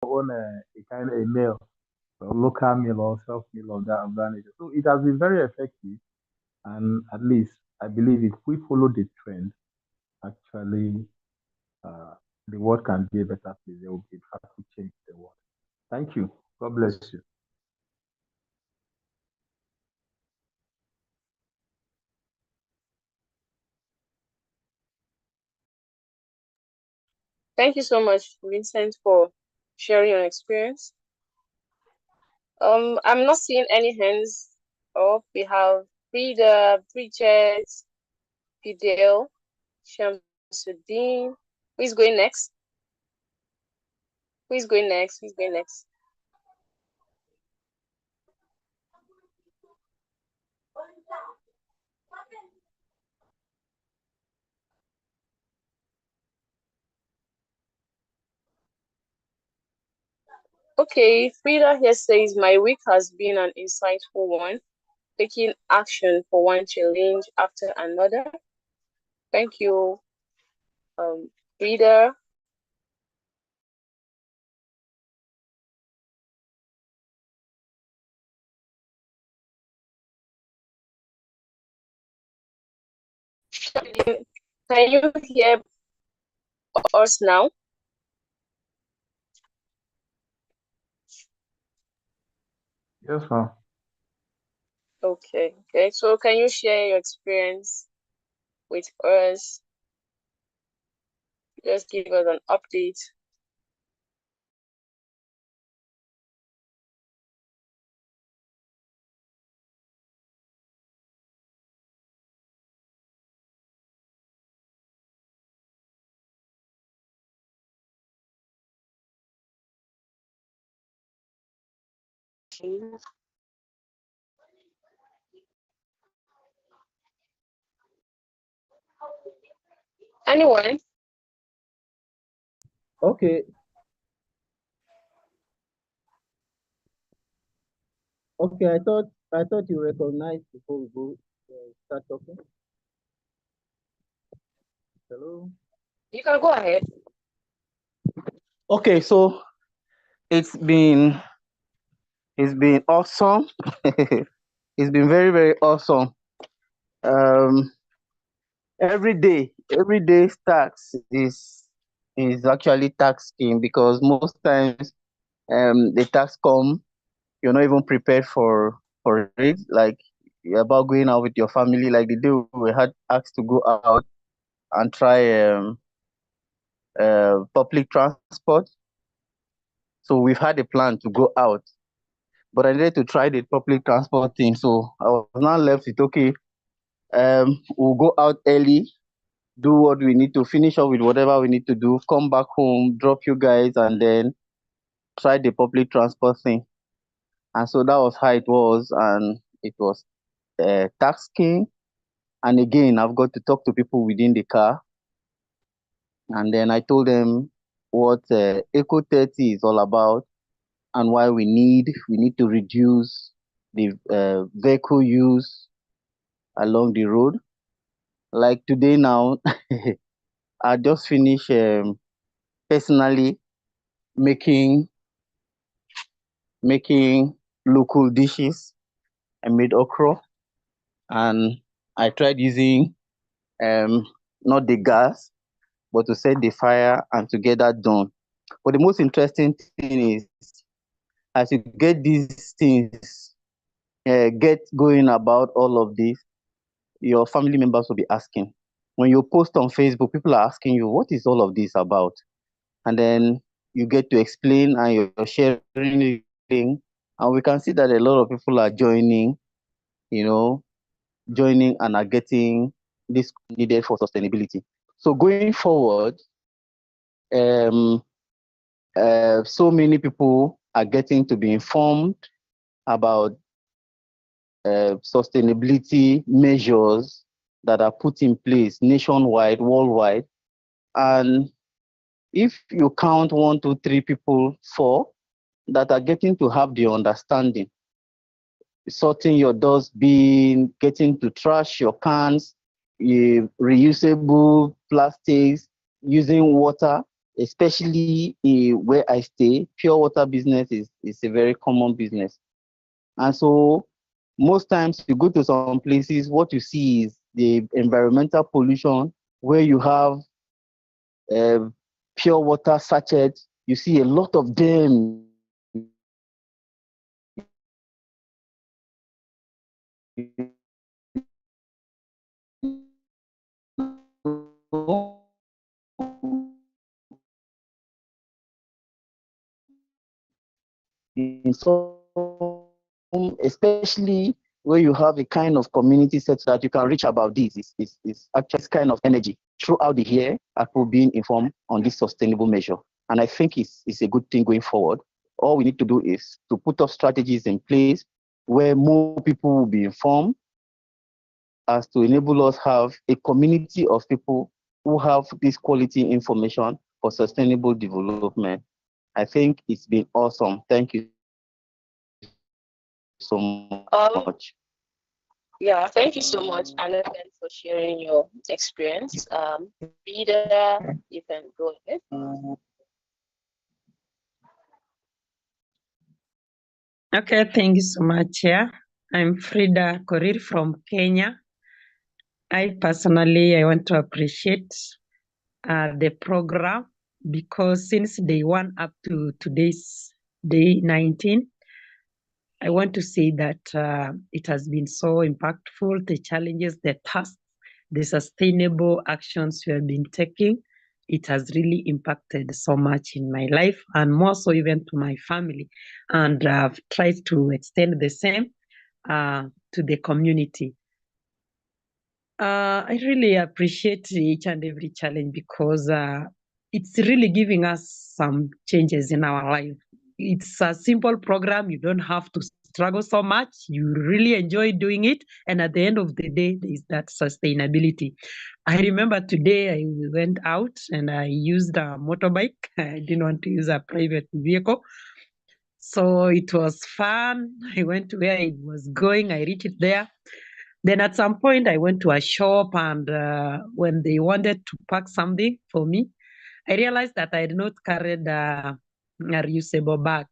own a kind of a meal, a local meal or self meal of that nature. So it has been very effective, and at least I believe if we follow the trend, actually, uh, the world can be a better place. There will be drastic change in the world. Thank you. God bless you. Thank you so much, Vincent, for sharing your experience. I'm not seeing any hands up. We have Frida, Bridget, Fidel, Shamsuddin. Who is going next? Who is going next? Who is going next? Okay, Frida here says my week has been an insightful one, taking action for one challenge after another. Thank you, Frida. Can you hear us now? Yes, ma'am. Okay, okay. So can you share your experience with us? Just give us an update. Anyone? Okay, okay. I thought you recognized before we go start talking. Hello. You can go ahead. Okay, so it's been it's been awesome. It's been very very awesome. Um, every day tax is actually tax scheme because most times the tax come, you're not even prepared for it. Like you're about going out with your family. Like the day we had asked to go out and try public transport. So we've had a plan to go out, but I needed to try the public transport thing. So I was now left with okay, we'll go out early, do what we need to, finish up with whatever we need to do, come back home, drop you guys, and then try the public transport thing. And so that was how it was, and it was tasking. And again, I've got to talk to people within the car, and then I told them what ECO30 is all about and why we need to reduce the vehicle use along the road. Like today now, I just finished personally making making local dishes. I made okra and I tried using um not the gas but to set the fire and to get that done. But the most interesting thing is as you get these things get going about all of this, your family members will be asking. When you post on Facebook, people are asking you, what is all of this about? And then you get to explain and you're sharing everything. And we can see that a lot of people are joining, you know, joining and are getting this needed for sustainability. So going forward, um, so many people are getting to be informed about sustainability measures that are put in place nationwide, worldwide. And if you count 1, 2, 3 people, four that are getting to have the understanding, sorting your dustbin, getting to trash your cans, reusable plastics, using water, especially where I stay. Pure water business is a very common business. And so most times you go to some places, what you see is the environmental pollution, where you have pure water sachets. You see a lot of them in some, especially where you have a kind of community set that you can reach about this. It's actually kind of energy throughout the year, people being informed on this sustainable measure. And I think it's a good thing going forward. All we need to do is to put up strategies in place where more people will be informed, as to enable us have a community of people who have this quality information for sustainable development. I think it's been awesome. Thank you so much. Yeah, thank you so much, Anathan, for sharing your experience. Rita, you can go ahead. Okay, thank you so much. Yeah, I'm Frida Korir from Kenya. I want to appreciate the program, because since day 1 up to today's day 19, I want to say that it has been so impactful. The challenges, the tasks, the sustainable actions we have been taking, it has really impacted so much in my life, and more so even to my family. And I've tried to extend the same to the community. I really appreciate each and every challenge, because it's really giving us some changes in our life. It's a simple program. You don't have to struggle so much. You really enjoy doing it. And at the end of the day, there is that sustainability. I remember today I went out and I used a motorbike. I didn't want to use a private vehicle. So it was fun. I went to where I was going. I reached there. Then at some point, I went to a shop, and when they wanted to pack something for me, I realized that I had not carried a reusable bag.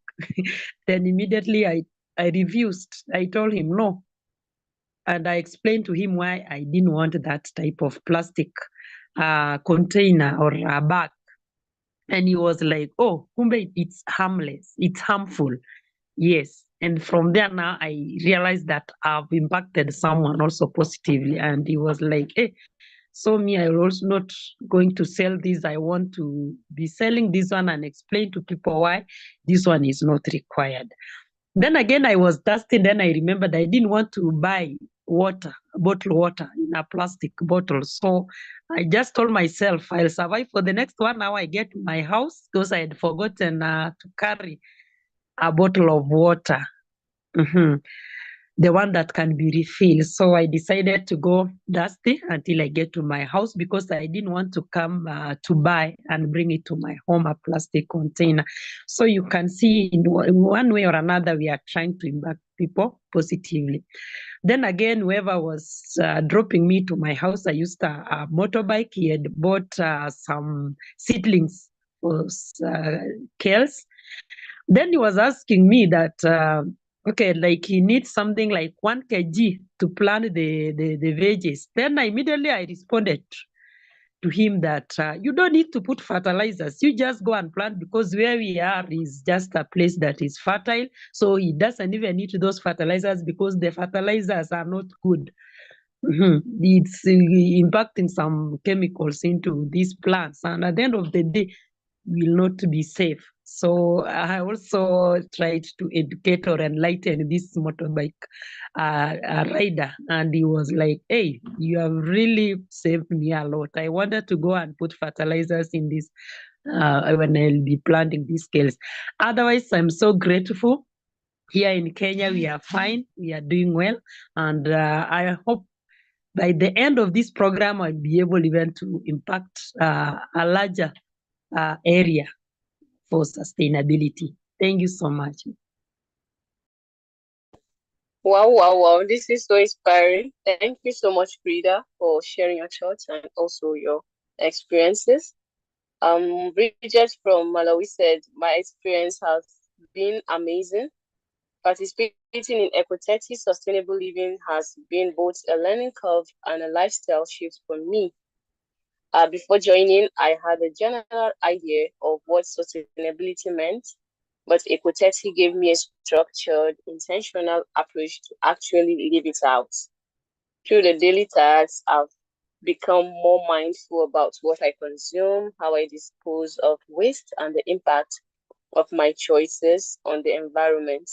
Then immediately I refused. I told him no. And I explained to him why I didn't want that type of plastic container or a bag. And he was like, oh, kumbe, it's harmless, it's harmful. Yes. And from there now, I realized that I've impacted someone also positively. And he was like, hey, so me, I will also not going to sell this. I want to be selling this one and explain to people why this one is not required. Then again, I was dusting. Then I remembered I didn't want to buy water, bottled water in a plastic bottle. So I just told myself I'll survive for the next 1 hour I get to my house, because I had forgotten to carry a bottle of water. The one that can be refilled. So I decided to go dusty until I get to my house, because I didn't want to come to buy and bring it to my home, a plastic container. So you can see in one way or another, we are trying to impact people positively. Then again, whoever was dropping me to my house, I used a motorbike. He had bought some seedlings for kales. Then he was asking me that, okay, like he needs something like 1 kg to plant the veggies. Then immediately I responded to him that you don't need to put fertilizers. You just go and plant, because where we are is just a place that is fertile. So he doesn't even need those fertilizers, because the fertilizers are not good. It's impacting some chemicals into these plants. And at the end of the day, will not be safe. So I also tried to educate or enlighten this motorbike rider, and he was like, hey, you have really saved me a lot. I wanted to go and put fertilizers in this when I'll be planting these scales. Otherwise, I'm so grateful. Here in Kenya, we are fine. We are doing well. And I hope by the end of this program, I'll be able even to impact a larger area for sustainability. Thank you so much. Wow, wow, wow. This is so inspiring. Thank you so much, Frida, for sharing your thoughts and also your experiences. Bridget from Malawi said, my experience has been amazing. Participating in ECO30 Sustainable Living has been both a learning curve and a lifestyle shift for me. Before joining, I had a general idea of what sustainability meant, but ECO30 gave me a structured, intentional approach to actually live it out. Through the daily tasks, I've become more mindful about what I consume, how I dispose of waste, and the impact of my choices on the environment.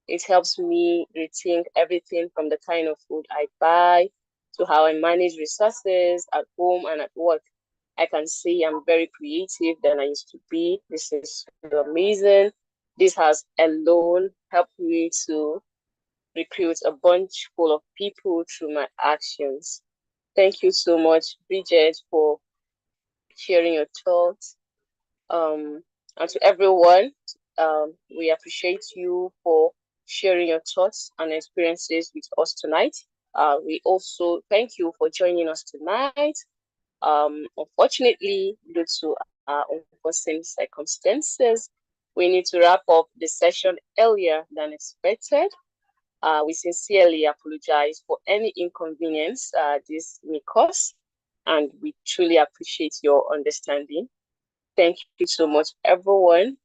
It helps me rethink everything from the kind of food I buy to how I manage resources at home and at work. I can say I'm very creative than I used to be. This is amazing. This has alone helped me to recruit a bunch full of people through my actions. Thank you so much, Bridget, for sharing your thoughts. And to everyone, we appreciate you for sharing your thoughts and experiences with us tonight. We also thank you for joining us tonight. Unfortunately, due to unforeseen circumstances, we need to wrap up the session earlier than expected. We sincerely apologize for any inconvenience this may cause, and we truly appreciate your understanding. Thank you so much, everyone.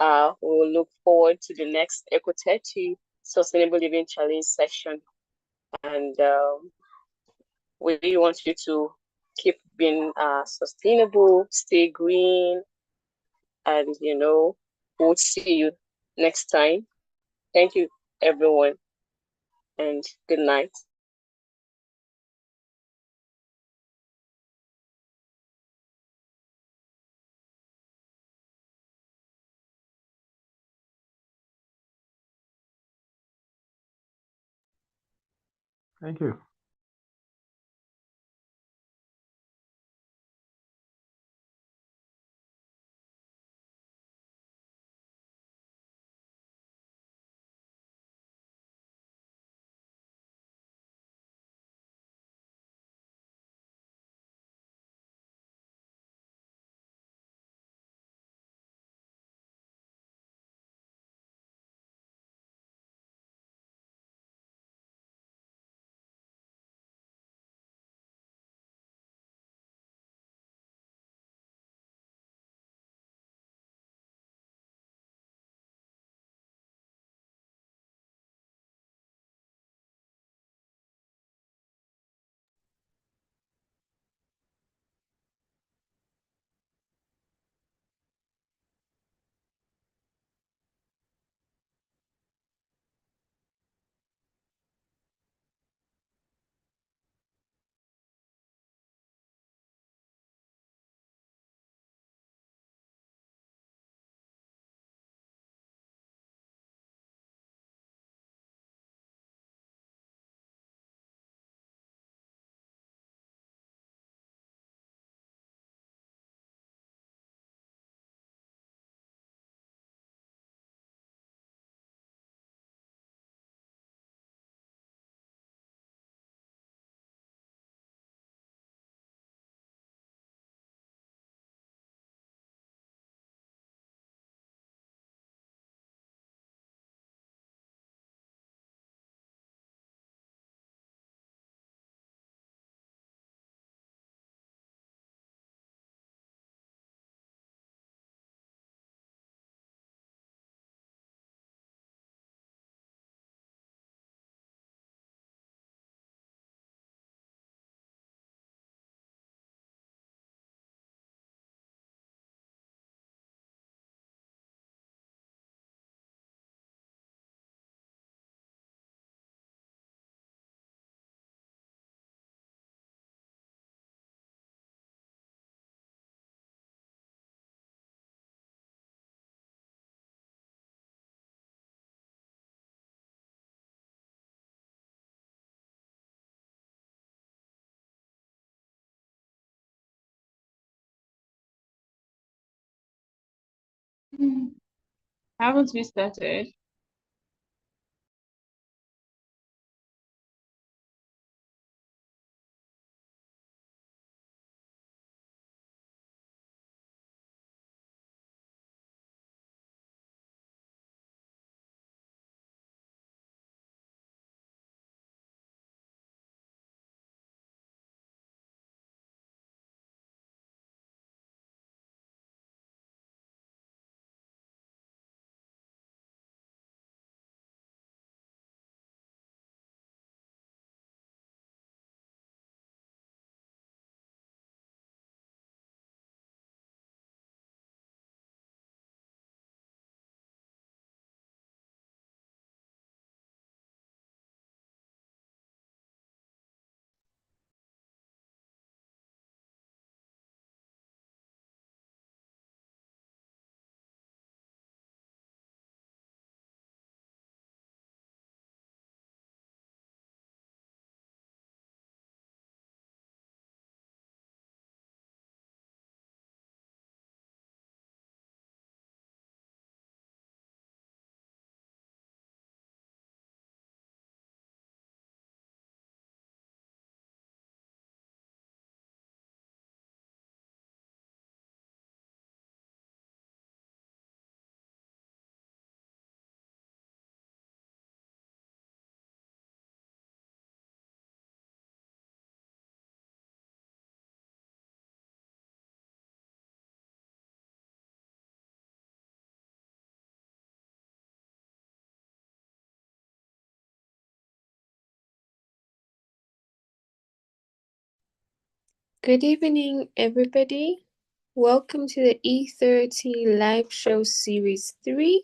We will look forward to the next ECO30 Sustainable Living Challenge session. And we really want you to keep being sustainable, stay green, and, we'll see you next time. Thank you, everyone, and good night. Thank you. Haven't we started? Good evening, everybody. Welcome to the E30 Live Show Series 3.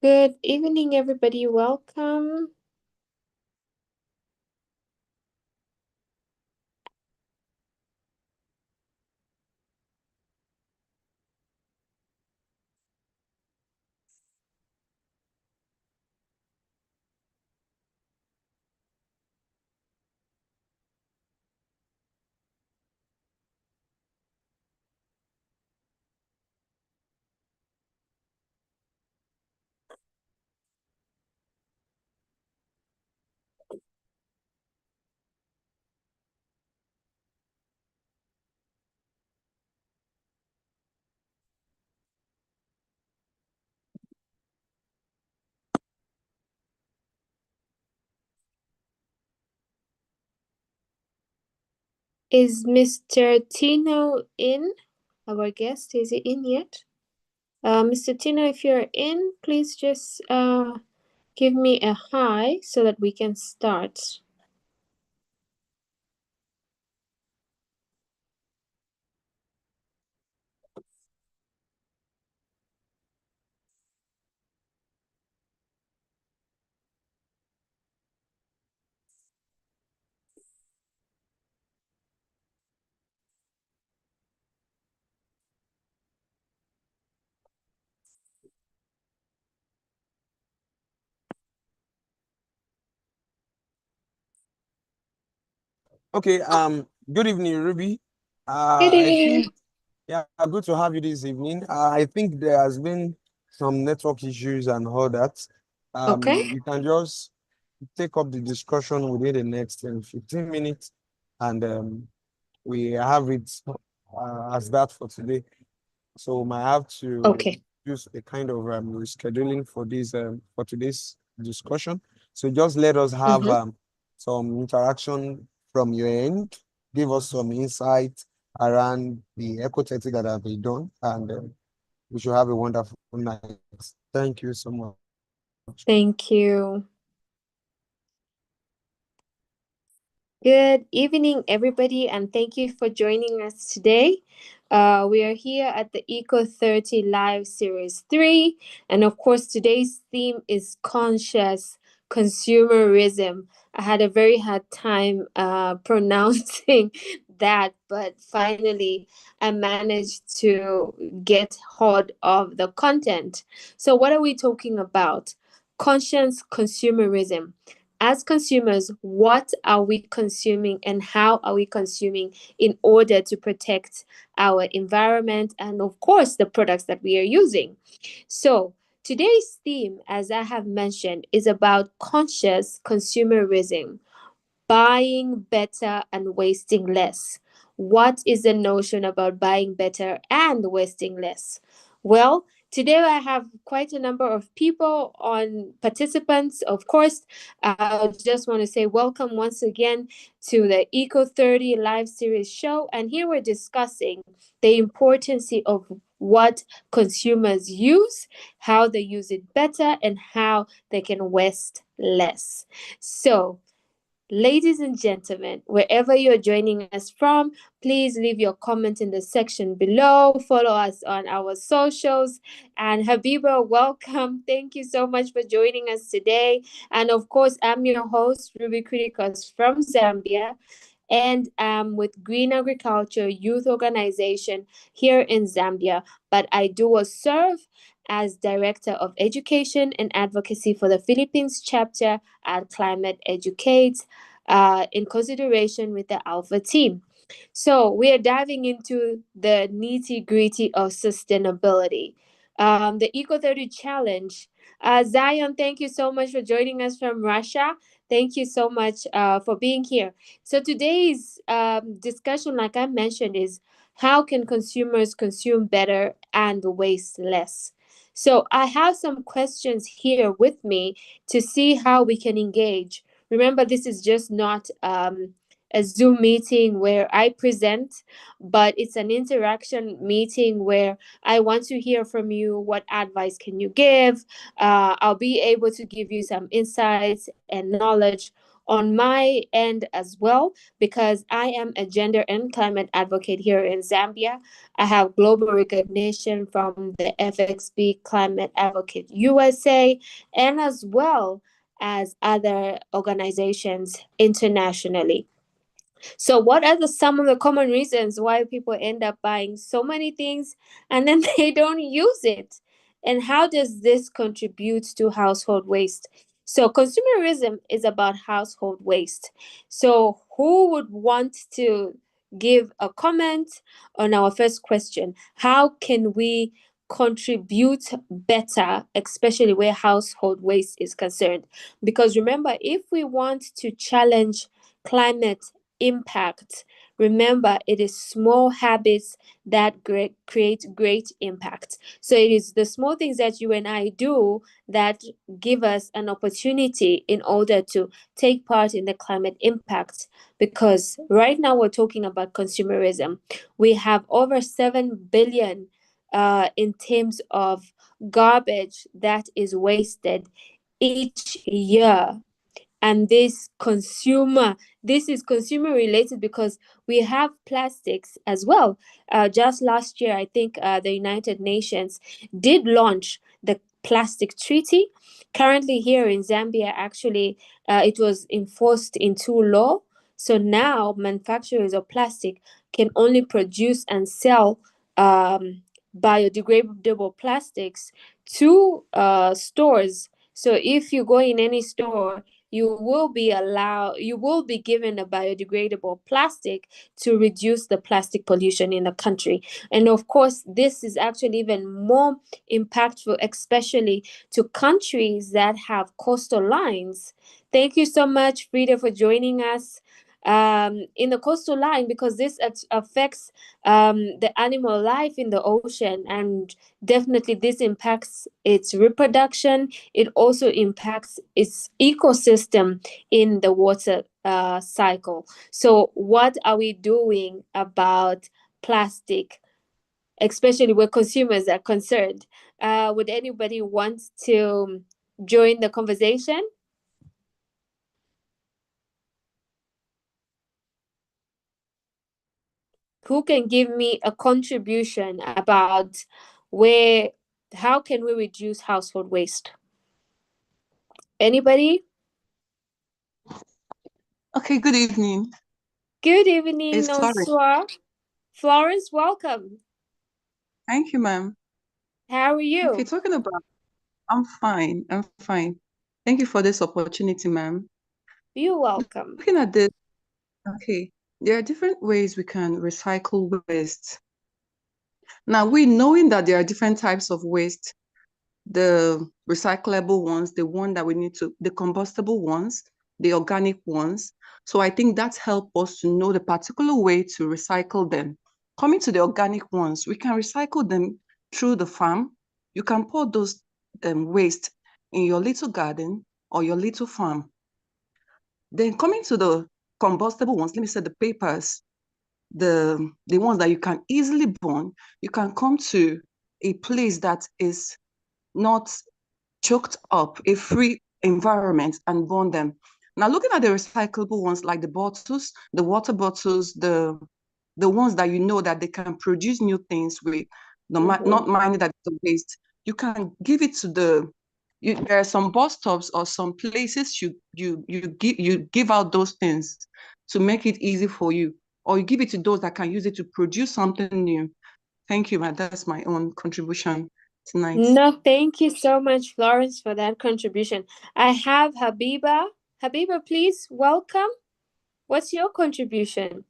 Good evening, everybody. Welcome. Is Mr. Tino in? Our guest, is he in yet? Mr. Tino, if you're in, please just give me a hi so that we can start. Okay, good evening, Ruby. Good I evening. think, yeah, good to have you this evening. I think there has been some network issues and all that. Okay. You can just take up the discussion within the next 15 minutes, and we have it as that for today. So we might have to Okay. use a kind of rescheduling for this for today's discussion. So just let us have some interaction from your end. Give us some insight around the ECO30 that have been done, and we should have a wonderful night. Thank you so much. Thank you. Good evening, everybody, and thank you for joining us today. We are here at the ECO30 Live Series 3, and of course, today's theme is conscious consumerism. I had a very hard time pronouncing that, but finally, I managed to get hold of the content. So, what are we talking about? Conscious consumerism. as consumers, what are we consuming and how are we consuming in order to protect our environment and, of course, the products that we are using. So today's theme, as I have mentioned, is about conscious consumerism, buying better and wasting less. What is the notion about buying better and wasting less? Well, today I have quite a number of people on participants. Of course, I just want to say welcome once again to the ECO30 live series show. And here we're discussing the importance of what consumers use, how they use it better, and how they can waste less. So, ladies and gentlemen, wherever you're joining us from, please leave your comment in the section below. Follow us on our socials. And Habiba, welcome. Thank you so much for joining us today. And of course, I'm your host, Ruby Kritikos from Zambia. And I'm with Green Agriculture Youth Organization here in Zambia. But I do serve as Director of Education and Advocacy for the Philippines chapter at Climate Educate, in consideration with the Alpha team. So we are diving into the nitty-gritty of sustainability. The ECO30 Challenge. Zion, thank you so much for joining us from Russia. Thank you so much for being here. So today's discussion, like I mentioned, is how can consumers consume better and waste less? So I have some questions here with me to see how we can engage. Remember, this is just not a Zoom meeting where I present, but it's an interaction meeting where I want to hear from you. What advice can you give? I'll be able to give you some insights and knowledge on my end as well, because I am a gender and climate advocate here in Zambia. I have global recognition from the FXB Climate Advocate USA, and as well as other organizations internationally. So, what are some of the common reasons why people end up buying so many things and then they don't use it? And how does this contribute to household waste? So, consumerism is about household waste. So, who would want to give a comment on our first question? How can we contribute better, especially where household waste is concerned? Because remember, if we want to challenge climate impact, remember, it is small habits that create great impact. So it is the small things that you and I do that give us an opportunity in order to take part in the climate impact. Because right now we're talking about consumerism. We have over 7 billion in terms of garbage that is wasted each year. And this is consumer related because we have plastics as well. Just last year, I think the United Nations did launch the plastic treaty. Currently here in Zambia, actually, it was enforced into law. So now manufacturers of plastic can only produce and sell biodegradable plastics to stores. So if you go in any store, you will be given a biodegradable plastic to reduce the plastic pollution in the country. And of course, this is actually even more impactful, especially to countries that have coastal lines. Thank you so much, Frida, for joining us in the coastal line, because this affects the animal life in the ocean, and definitely this impacts its reproduction. It also impacts its ecosystem in the water cycle. So what are we doing about plastic, especially where consumers are concerned? Would anybody want to join the conversation? Who can give me a contribution about how can we reduce household waste? Anybody? Okay, good evening. Good evening, It's Florence. Nonsua. Florence, welcome. Thank you, ma'am. How are you? Okay, I'm fine. Thank you for this opportunity, ma'am. You're welcome. Looking at this, okay, there are different ways we can recycle waste. Now, we knowing that there are different types of waste, the recyclable ones, the one that we need to, the combustible ones, the organic ones. So I think that's helped us to know the particular way to recycle them. Coming to the organic ones, we can recycle them through the farm. You can pour those waste in your little garden or your little farm. Then coming to the combustible ones, let me say the papers, the ones that you can easily burn, you can come to a place that is not choked up, a free environment, and burn them. Now, looking at the recyclable ones like the bottles, the water bottles, the ones that you know that they can produce new things with, not minding that it's a waste, you can give it to there are some bus stops or some places you give out those things to make it easy for you, or you give it to those that can use it to produce something new. Thank you, man. That's my own contribution tonight. No, thank you so much, Florence, for that contribution. I have Habiba. Habiba, please welcome. What's your contribution?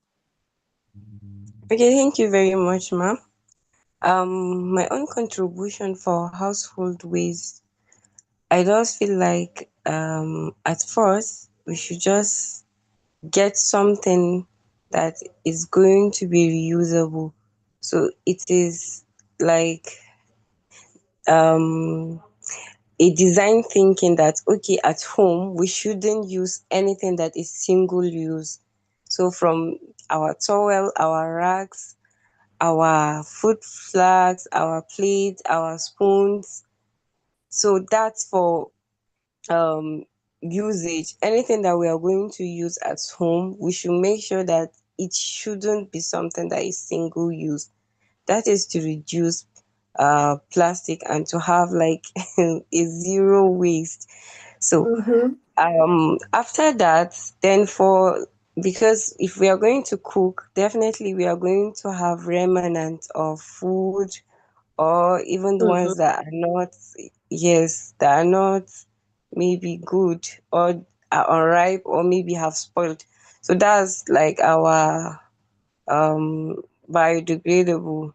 Okay, thank you very much, ma'am. My own contribution for household waste, I just feel like at first we should just get something that is going to be reusable. So it is like a design thinking that okay, at home we shouldn't use anything that is single use. So from our towel, our rags, our food flags, our plates, our spoons. So that's for usage. Anything that we are going to use at home, we should make sure that it shouldn't be something that is single use. That is to reduce plastic and to have like a zero waste. So after that, then because if we are going to cook, definitely we are going to have remnants of food, or even the ones that are not, yes, that are not maybe good or are unripe or maybe have spoiled. So that's like our biodegradable,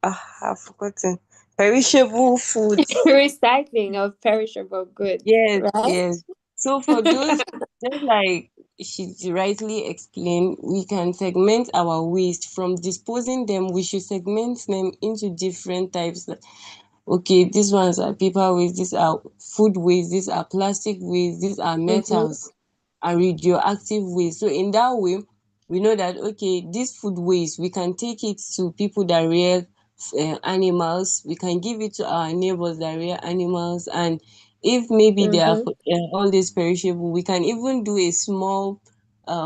I've forgotten, perishable foods. Recycling of perishable goods, Yes, right? yes. So for those, just like she rightly explained, we can segment our waste. From disposing them, we should segment them into different types. Okay, these ones are paper waste, these are food waste, these are plastic waste, these are metals and radioactive waste. So in that way, we know that okay, this food waste, we can take it to people that rear animals, we can give it to our neighbors that rear animals, and if maybe they are all this perishable, we can even do a small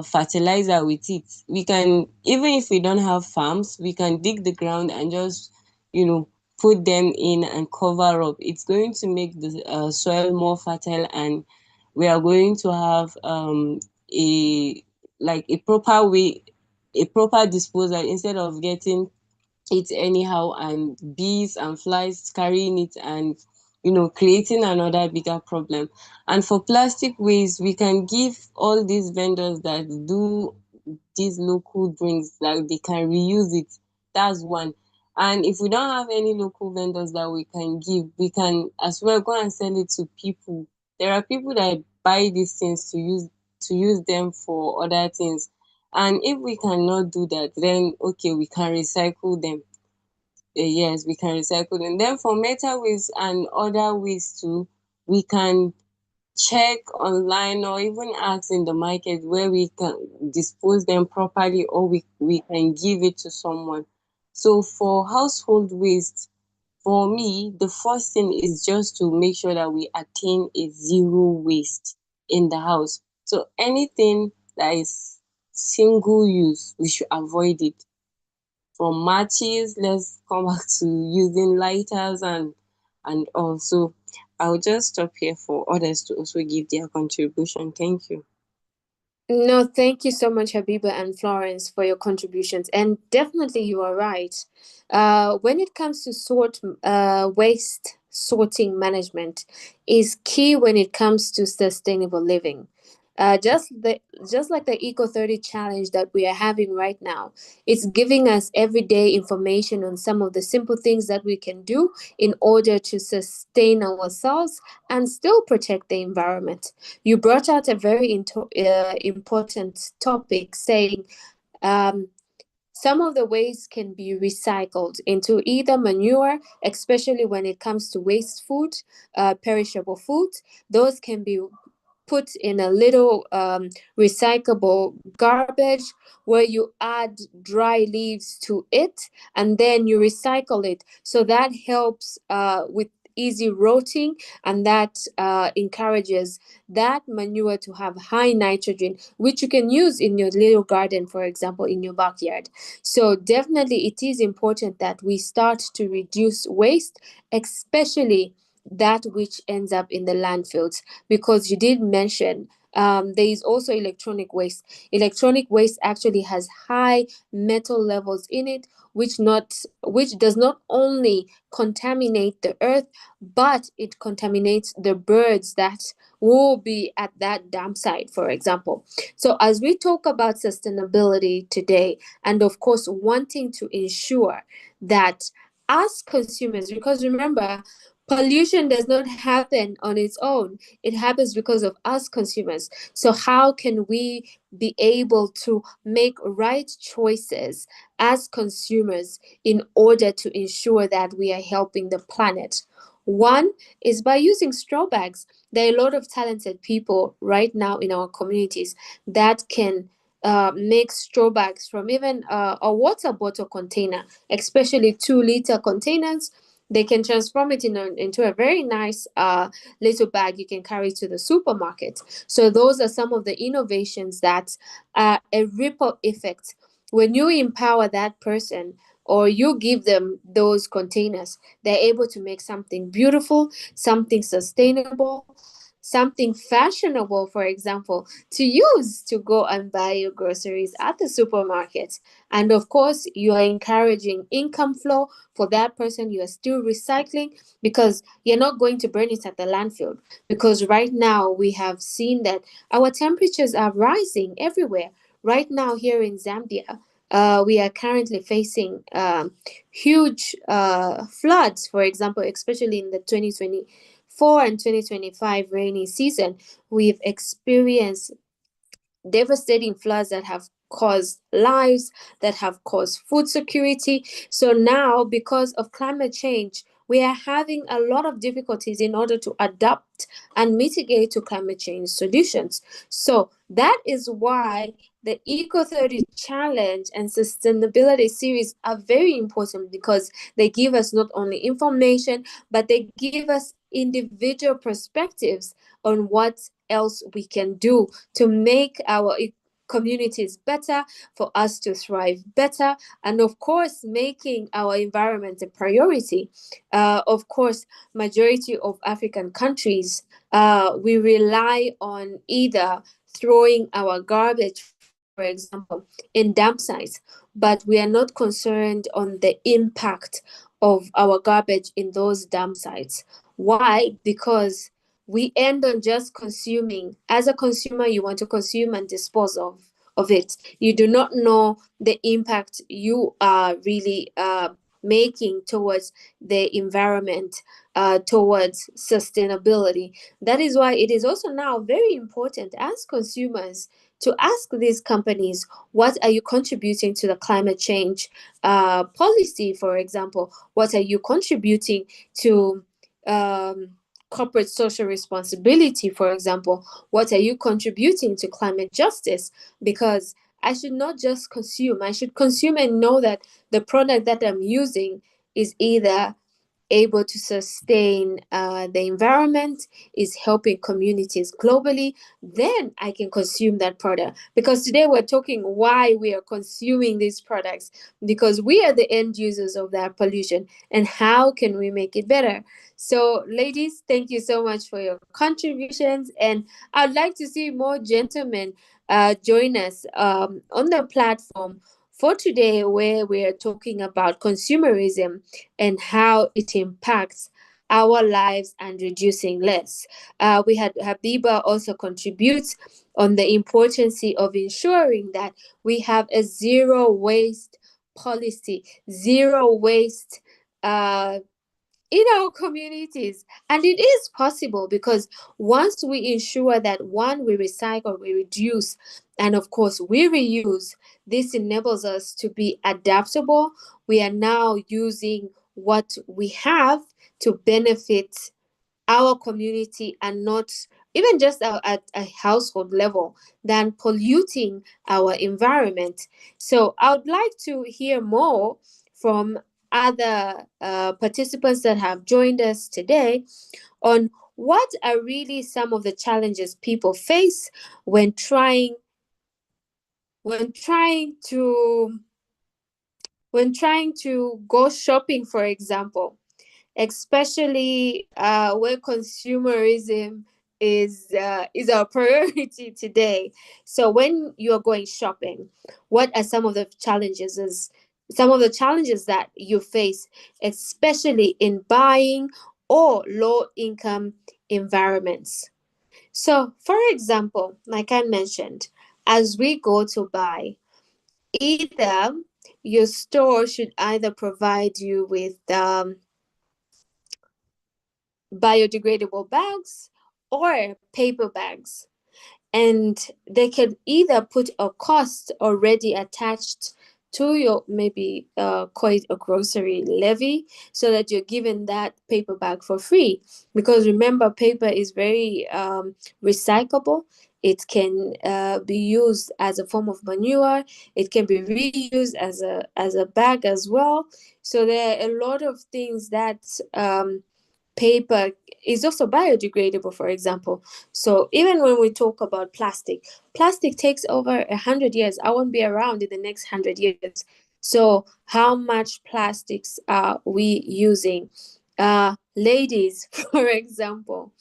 fertilizer with it. We can, even if we don't have farms, we can dig the ground and just, put them in and cover up. It's going to make the soil more fertile, and we are going to have a a proper way, a proper disposal, instead of getting it anyhow and bees and flies carrying it and creating another bigger problem. And for plastic waste, we can give all these vendors that do these local drinks, like they can reuse it. That's one. And if we don't have any local vendors that we can give, we can as well go and sell it to people. There are people that buy these things to use them for other things. And if we cannot do that, then okay, we can recycle them. Yes, we can recycle them. Then for metal waste and other waste too, we can check online or even ask in the market where we can dispose them properly, or we can give it to someone. So for household waste, for me, the first thing is just to make sure that we attain a zero waste in the house. So anything that is single use, we should avoid it. From matches, let's come back to using lighters and also I'll just stop here for others to also give their contribution. Thank you. No, thank you so much, Habiba and Florence, for your contributions. And definitely, you are right. When it comes to waste sorting management, is key when it comes to sustainable living. just like the ECO30 challenge that we are having right now, it's giving us everyday information on some of the simple things that we can do in order to sustain ourselves and still protect the environment. You brought out a very important topic, saying um, some of the waste can be recycled into either manure, especially when it comes to waste food, perishable food. Those can be put in a little recyclable garbage where you add dry leaves to it and then you recycle it. So that helps with easy rotting, and that encourages that manure to have high nitrogen, which you can use in your little garden, for example, in your backyard. So definitely it is important that we start to reduce waste, especially that which ends up in the landfills, because you did mention there is also electronic waste. Electronic waste actually has high metal levels in it, which does not only contaminate the earth, but it contaminates the birds that will be at that dump site, for example. So as we talk about sustainability today, and of course wanting to ensure that as consumers, because remember, pollution does not happen on its own. It happens because of us consumers. So how can we be able to make right choices as consumers in order to ensure that we are helping the planet? One is by using straw bags. There are a lot of talented people right now in our communities that can make straw bags from even a water bottle container, especially 2-liter containers. They can transform it into a very nice little bag you can carry to the supermarket. So those are some of the innovations that are a ripple effect. When you empower that person or you give them those containers, they're able to make something beautiful, something sustainable, something fashionable, for example, to use to go and buy your groceries at the supermarket. And of course, you are encouraging income flow for that person. You are still recycling because you're not going to burn it at the landfill. Because right now, we have seen that our temperatures are rising everywhere. Right now, here in Zambia, we are currently facing huge floods, for example, especially in the 2024 and 2025 rainy season. We've experienced devastating floods that have caused lives, that have caused food security. So now, because of climate change, we are having a lot of difficulties in order to adapt and mitigate to climate change solutions. So that is why the ECO30 Challenge and Sustainability Series are very important, because they give us not only information, but they give us individual perspectives on what else we can do to make our communities better, for us to thrive better, and of course making our environment a priority. Of course, majority of African countries, we rely on either throwing our garbage, for example, in dump sites, but we are not concerned on the impact of our garbage in those dump sites. Why? Because we end on just consuming. As a consumer, you want to consume and dispose of it. You do not know the impact you are really making towards the environment, towards sustainability. That is why it is also now very important as consumers to ask these companies, what are you contributing to the climate change policy, for example? What are you contributing to corporate social responsibility, for example? What are you contributing to climate justice? Because I should not just consume, I should consume and know that the product that I'm using is either able to sustain the environment, is helping communities globally, then I can consume that product. Because today we're talking why we are consuming these products, because we are the end users of that pollution, and how can we make it better? So ladies, thank you so much for your contributions, and I'd like to see more gentlemen join us on the platform for today, where we are talking about consumerism and how it impacts our lives and reducing less. We had Habiba also contribute on the importance of ensuring that we have a zero waste policy, zero waste in our communities. And it is possible because once we ensure that one, we recycle, we reduce, and of course we reuse, this enables us to be adaptable. We are now using what we have to benefit our community and not even just at a household level, than polluting our environment. So I would like to hear more from other participants that have joined us today on what are really some of the challenges people face when trying when trying to when trying to go shopping, for example, especially where consumerism is our priority today. So when you're going shopping, what are some of the challenges that you face, especially in buying or low income environments? So, for example, like I mentioned, as we go to buy, either your store should either provide you with biodegradable bags or paper bags, and they can either put a cost already attached to your maybe quite a grocery levy, so that you're given that paper bag for free. Because remember, paper is very recyclable. It can be used as a form of manure. It can be reused as a bag as well. So there are a lot of things that paper is also biodegradable, for example. So even when we talk about plastic takes over 100 years. I won't be around in the next 100 years. So how much plastics are we using? Ladies, for example,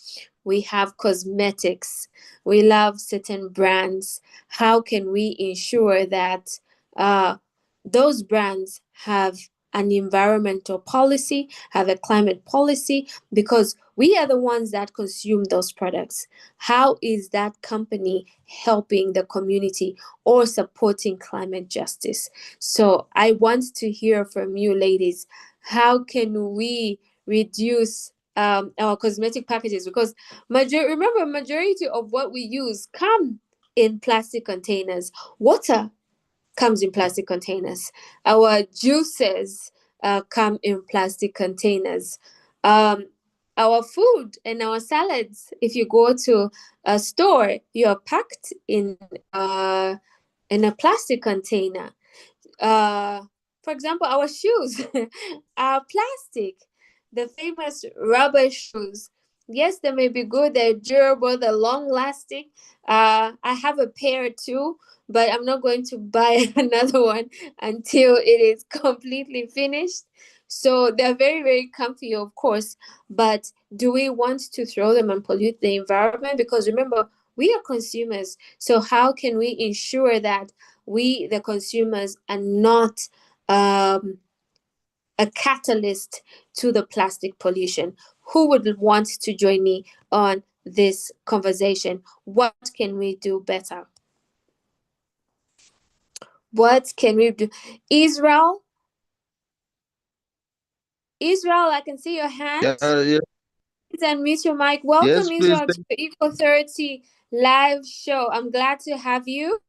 we have cosmetics, we love certain brands. How can we ensure that uh, those brands have an environmental policy, have a climate policy? Because we are the ones that consume those products. How is that company helping the community or supporting climate justice? So I want to hear from you, ladies. How can we reduce our cosmetic packages? Because remember, majority of what we use come in plastic containers. Water comes in plastic containers. Our juices come in plastic containers. Our food and our salads, if you go to a store, you're packed in a plastic container. Uh, for example, our shoes are plastic. The famous rubber shoes. Yes, they may be good, they're durable, they're long lasting. I have a pair too, but I'm not going to buy another one until it is completely finished. So they're very, very comfy, of course. But do we want to throw them and pollute the environment? Because remember, we are consumers. So how can we ensure that we, the consumers, are not a catalyst to the plastic pollution? Who would want to join me on this conversation? What can we do better? What can we do? Israel, I can see your hand. Yeah. Please unmute your mic. Welcome, Yes, please. Israel, to the ECO30 live show. I'm glad to have you.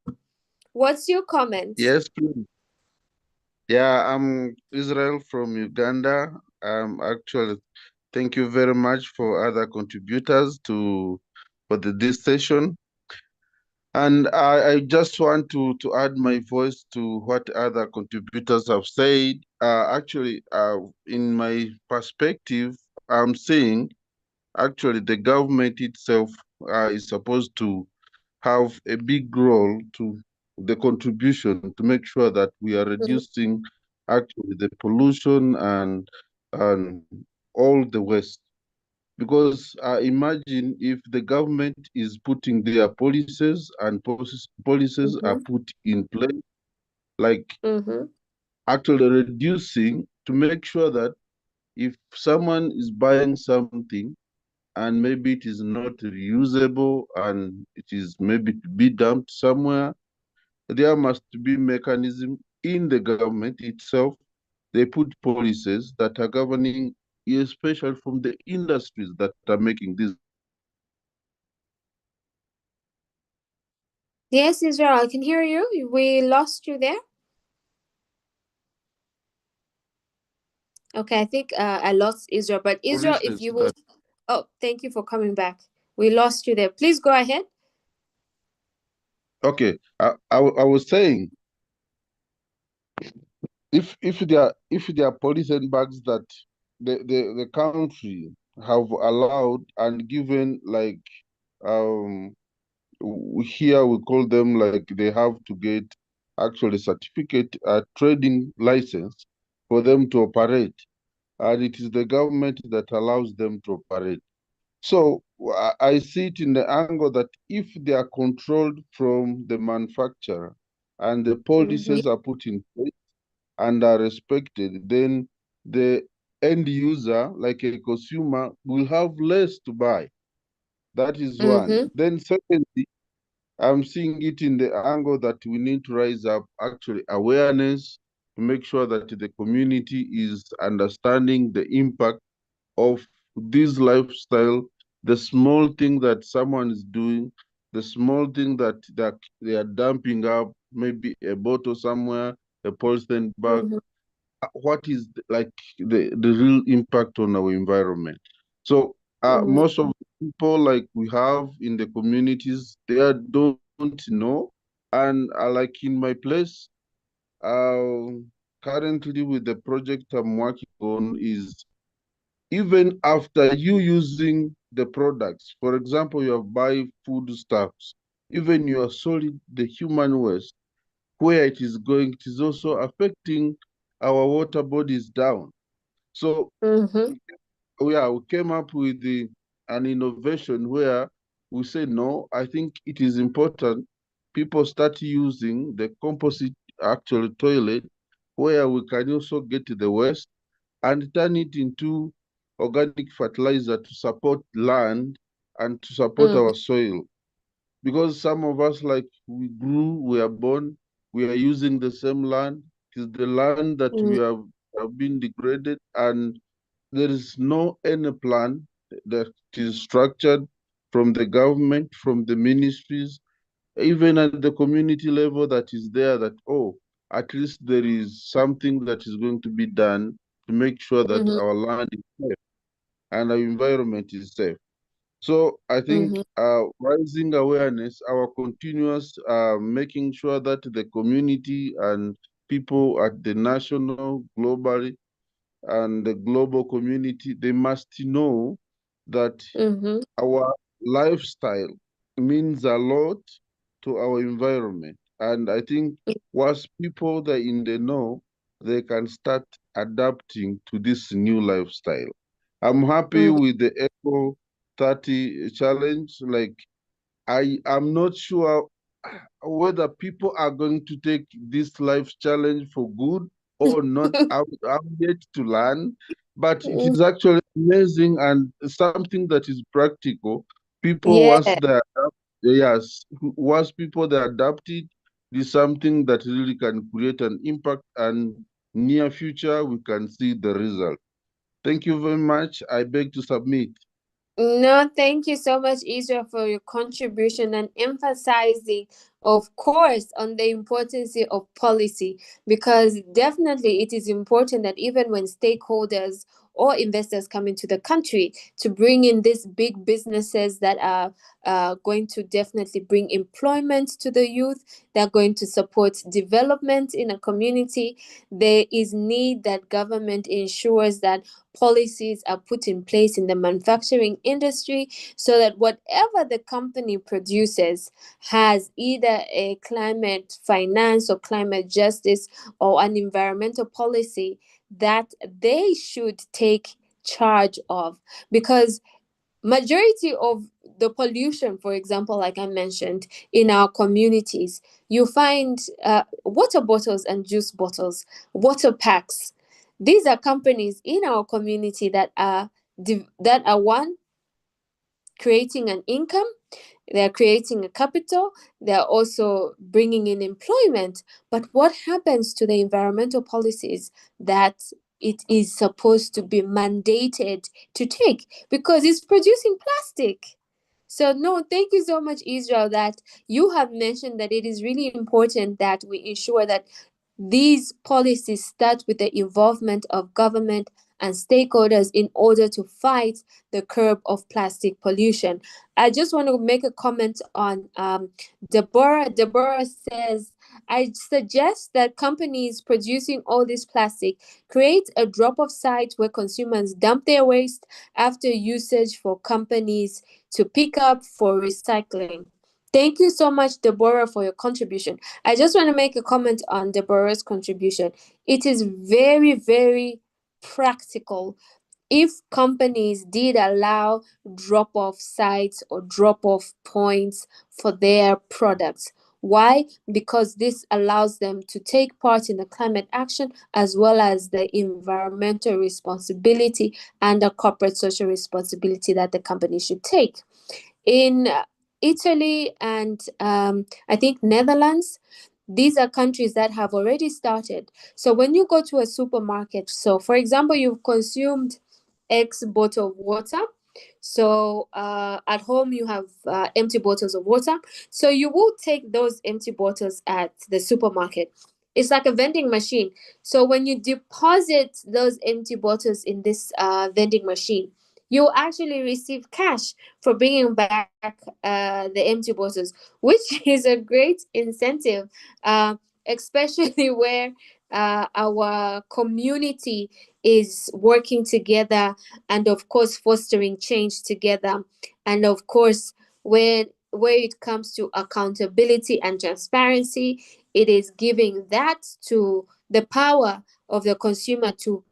What's your comment? Yes, please. Yeah, I'm Israel from Uganda. Actually, thank you very much for other contributors for this session. And I just want to add my voice to what other contributors have said. Actually, in my perspective, I'm saying actually the government itself is supposed to have a big role to the contribution to make sure that we are reducing actually the pollution and all the waste. Because imagine if the government is putting their policies and policies are put in place, like actually reducing to make sure that if someone is buying something and maybe it is not reusable and it is maybe to be dumped somewhere, there must be mechanism in the government itself. They put policies that are governing, especially from the industries that are making this. Yes, Israel, I can hear you. We lost you there. Okay, I think I lost Israel. But Israel, if Policies you will... that Oh, thank you for coming back. We lost you there. Please go ahead. Okay, I was saying, if there are polythene bags that the country have allowed and given, like, um here we call them, like, they have to get actually certificate, trading license for them to operate, and it is the government that allows them to operate. So I see it in the angle that if they are controlled from the manufacturer and the policies are put in place and are respected, then the end user, like a consumer, will have less to buy. That is one. Then secondly, I'm seeing it in the angle that we need to raise up actually awareness to make sure that the community is understanding the impact of this lifestyle, the small thing that someone is doing, the small thing that they are dumping up, maybe a bottle somewhere, a polythene bag. What is like the real impact on our environment? So most of the people like we have in the communities, don't know. And like in my place, currently with the project I'm working on is, even after you using the products, for example, you have buy foodstuffs, even you are solid, the human waste, where it is going, it is also affecting our water bodies down. So we came up with an innovation where we say, no, I think it is important people start using the composite actual toilet, where we can also get the waste and turn it into organic fertilizer to support land and to support our soil. Because some of us, like, we grew, we are born, we are using the same land. It is the land that we have been degraded, and there is no any plan that is structured from the government, from the ministries, even at the community level, that is there, that, oh, at least there is something that is going to be done to make sure that our land is safe and our environment is safe. So I think raising awareness, our continuous making sure that the community and people at the national, globally, and the global community, they must know that our lifestyle means a lot to our environment. And I think once people that in the know, they can start adapting to this new lifestyle. I'm happy with the ECO30 challenge. Like, I am not sure whether people are going to take this life challenge for good or not. I'm yet to learn, but it is actually amazing and something that is practical. People, once Yeah. they adapt, yes, once people they adapt it, it is something that really can create an impact, and near future we can see the result. Thank you very much. I beg to submit. No, thank you so much, Israel, for your contribution and emphasizing, of course, on the importance of policy, because definitely it is important that even when stakeholders or investors come into the country, to bring in these big businesses that are going to definitely bring employment to the youth, they're going to support development in a community. There is need that government ensures that policies are put in place in the manufacturing industry, so that whatever the company produces has either a climate finance or climate justice or an environmental policy that they should take charge of. Because majority of the pollution, for example, like I mentioned, in our communities, you find water bottles and juice bottles, water packs. These are companies in our community that are one, creating an income, they're creating a capital, they're also bringing in employment. But what happens to the environmental policies that it is supposed to be mandated to take, because it's producing plastic? So no, thank you so much, Israel, that you have mentioned that it is really important that we ensure that these policies start with the involvement of government and stakeholders in order to fight the curb of plastic pollution. I just want to make a comment on Deborah. Deborah says, I suggest that companies producing all this plastic create a drop-off site where consumers dump their waste after usage for companies to pick up for recycling. Thank you so much, Deborah, for your contribution. I just want to make a comment on Deborah's contribution. It is very, very practical if companies did allow drop-off sites or drop-off points for their products. Why? Because this allows them to take part in the climate action as well as the environmental responsibility and the corporate social responsibility that the company should take. In Italy and I think Netherlands, these are countries that have already started. So when you go to a supermarket, so for example, you've consumed X bottle of water. So at home you have empty bottles of water. So you will take those empty bottles at the supermarket. It's like a vending machine. So when you deposit those empty bottles in this vending machine, you actually receive cash for bringing back the empty bottles, which is a great incentive, especially where our community is working together and of course fostering change together, and of course where it comes to accountability and transparency, it is giving that to the power of the consumer to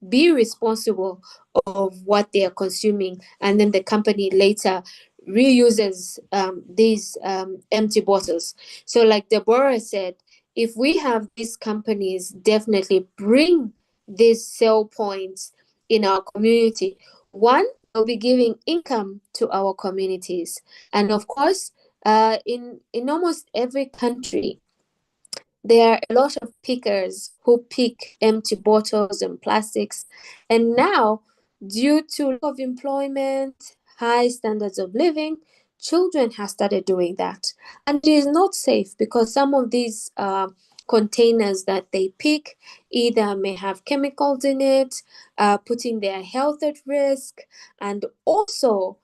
be responsible of what they are consuming, and then the company later reuses these empty bottles. So like Deborah said, if we have these companies definitely bring these sell points in our community, one, they'll be giving income to our communities. And of course, in almost every country, there are a lot of pickers who pick empty bottles and plastics. And now, due to lack of employment, high standards of living, children have started doing that. And it is not safe because some of these containers that they pick either may have chemicals in it, putting their health at risk, and also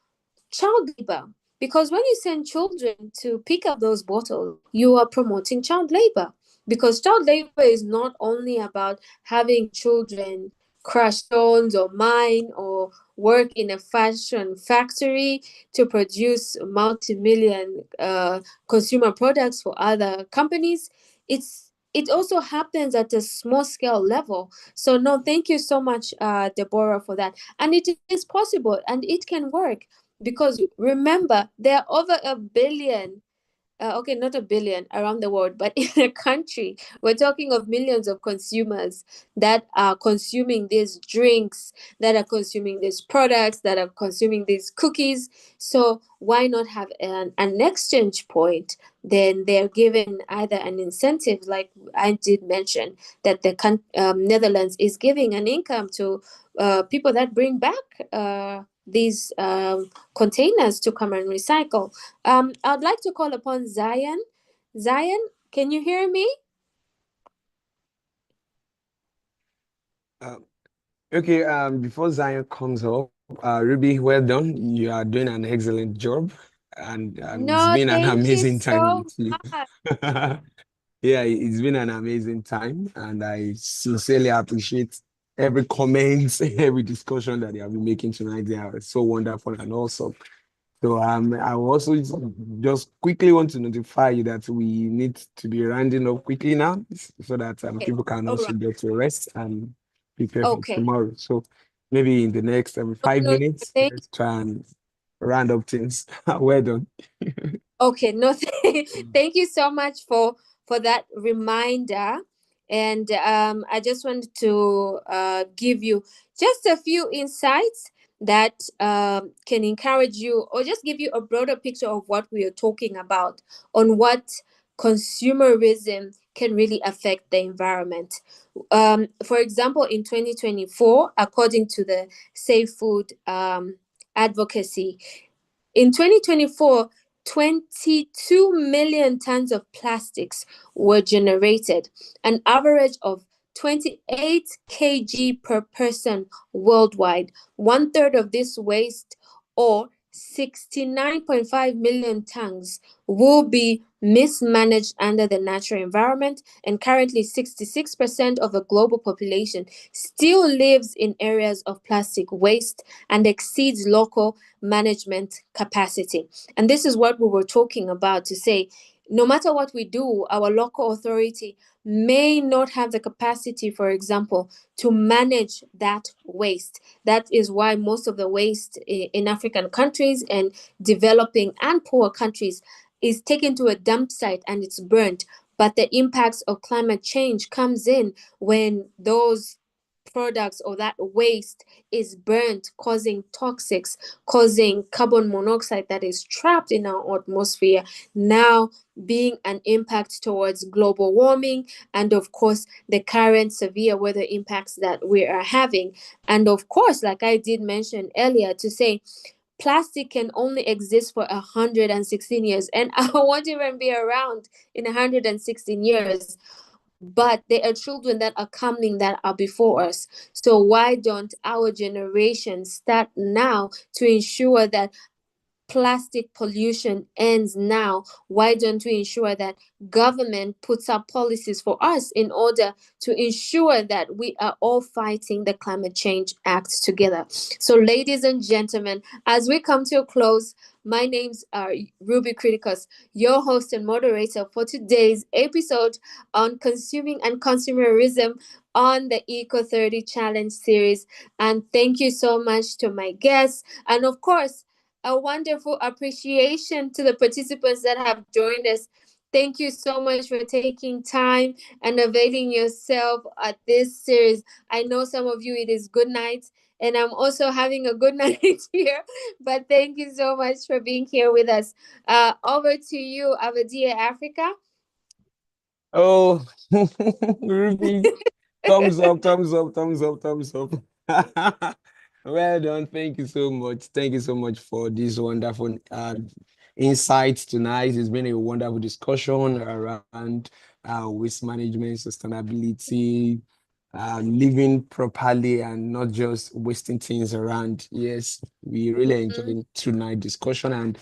child labor. Because when you send children to pick up those bottles, you are promoting child labor. Because child labor is not only about having children crush stones or mine or work in a fashion factory to produce multi-million consumer products for other companies. It also happens at a small scale level. So no, thank you so much, Deborah, for that. And it is possible and it can work. Because remember, there are over a billion, okay, not a billion around the world, but in a country, we're talking of millions of consumers that are consuming these drinks, that are consuming these products, that are consuming these cookies. So why not have an exchange point? Then they're given either an incentive, like I did mention, that the Netherlands is giving an income to people that bring back these containers to come and recycle. I'd like to call upon Zion. Zion, can you hear me? Okay, before Zion comes up, Ruby, well done. You are doing an excellent job, and it's No, been an thank you amazing time so with you. much. Yeah, it's been an amazing time, and I sincerely appreciate every comment, every discussion that you have been making tonight. They are so wonderful and awesome. So I also just quickly want to notify you that we need to be rounding up quickly now so that Okay, people can all also right. get to rest and prepare for Okay. tomorrow. So maybe in the next 5 No, minutes, thank let's try and round up things. Well done. Okay, no, thank you so much for that reminder. And I just wanted to give you just a few insights that can encourage you or just give you a broader picture of what we are talking about on what consumerism can really affect the environment. For example, in 2024, according to the Safe Food Advocacy, in 2024, 22 million tons of plastics were generated, an average of 28 kg per person worldwide. One third of this waste, or 69.5 million tons, will be mismanaged under the natural environment, and currently 66% of the global population still lives in areas of plastic waste and exceeds local management capacity. And this is what we were talking about, to say no matter what we do, our local authority may not have the capacity, for example, to manage that waste. That is why most of the waste in African countries and developing and poor countries is taken to a dump site and it's burnt. But the impacts of climate change comes in when those products or that waste is burnt, causing toxics, causing carbon monoxide that is trapped in our atmosphere, now being an impact towards global warming, and of course the current severe weather impacts that we are having. And of course, like I did mention earlier, to say plastic can only exist for 116 years, and I won't even be around in 116 years. But there are children that are coming that are before us. So why don't our generation start now to ensure that plastic pollution ends now? Why don't we ensure that government puts up policies for us in order to ensure that we are all fighting the Climate Change Act together? So, ladies and gentlemen, as we come to a close, my name's Ruby Criticus, your host and moderator for today's episode on consuming and consumerism on the ECO30 Challenge series. And thank you so much to my guests. And of course, a wonderful appreciation to the participants that have joined us. Thank you so much for taking time and availing yourself at this series. I know some of you, it is good night, and I'm also having a good night here. But thank you so much for being here with us. Over to you, Avadia Africa. Oh, Ruby, thumbs up, thumbs up, thumbs up, thumbs up. Well done. Thank you so much. Thank you so much for this wonderful insights tonight. It's been a wonderful discussion around waste management, sustainability, living properly and not just wasting things around. Yes, we really enjoyed tonight's discussion, and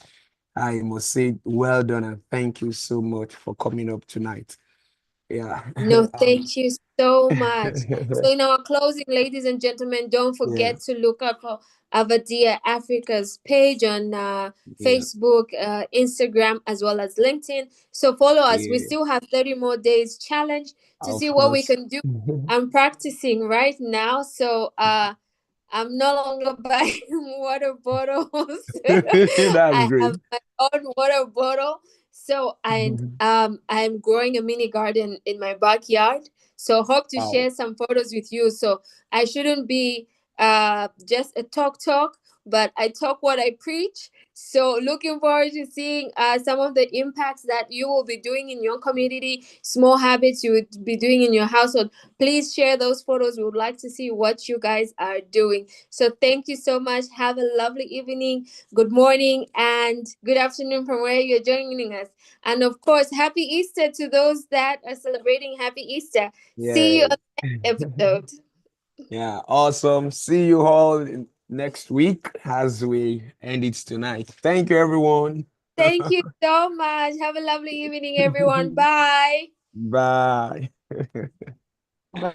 I must say, well done and thank you so much for coming up tonight. Yeah. No, thank you so much. So in our closing, ladies and gentlemen, don't forget to look up Avadia Africa's page on Facebook, Instagram, as well as LinkedIn. So follow us. We still have 30 more days challenge to Of see what we course. can do. I'm practicing right now. So I'm no longer buying water bottles. That's I have great. my own water bottle. So I'm growing a mini garden in my backyard. So hope to Wow. share some photos with you. So I shouldn't be just a talk, but I talk what I preach. So looking forward to seeing some of the impacts that you will be doing in your community, small habits you would be doing in your household. Please share those photos. We would like to see what you guys are doing. So thank you so much. Have a lovely evening, good morning, and good afternoon from where you're joining us. And of course, happy Easter to those that are celebrating. Happy Easter. See you Yeah. on the next episode. Yeah, awesome. See you all next week as we end it tonight. Thank you, everyone. Thank you so much. Have a lovely evening, everyone. Bye. Bye. Bye.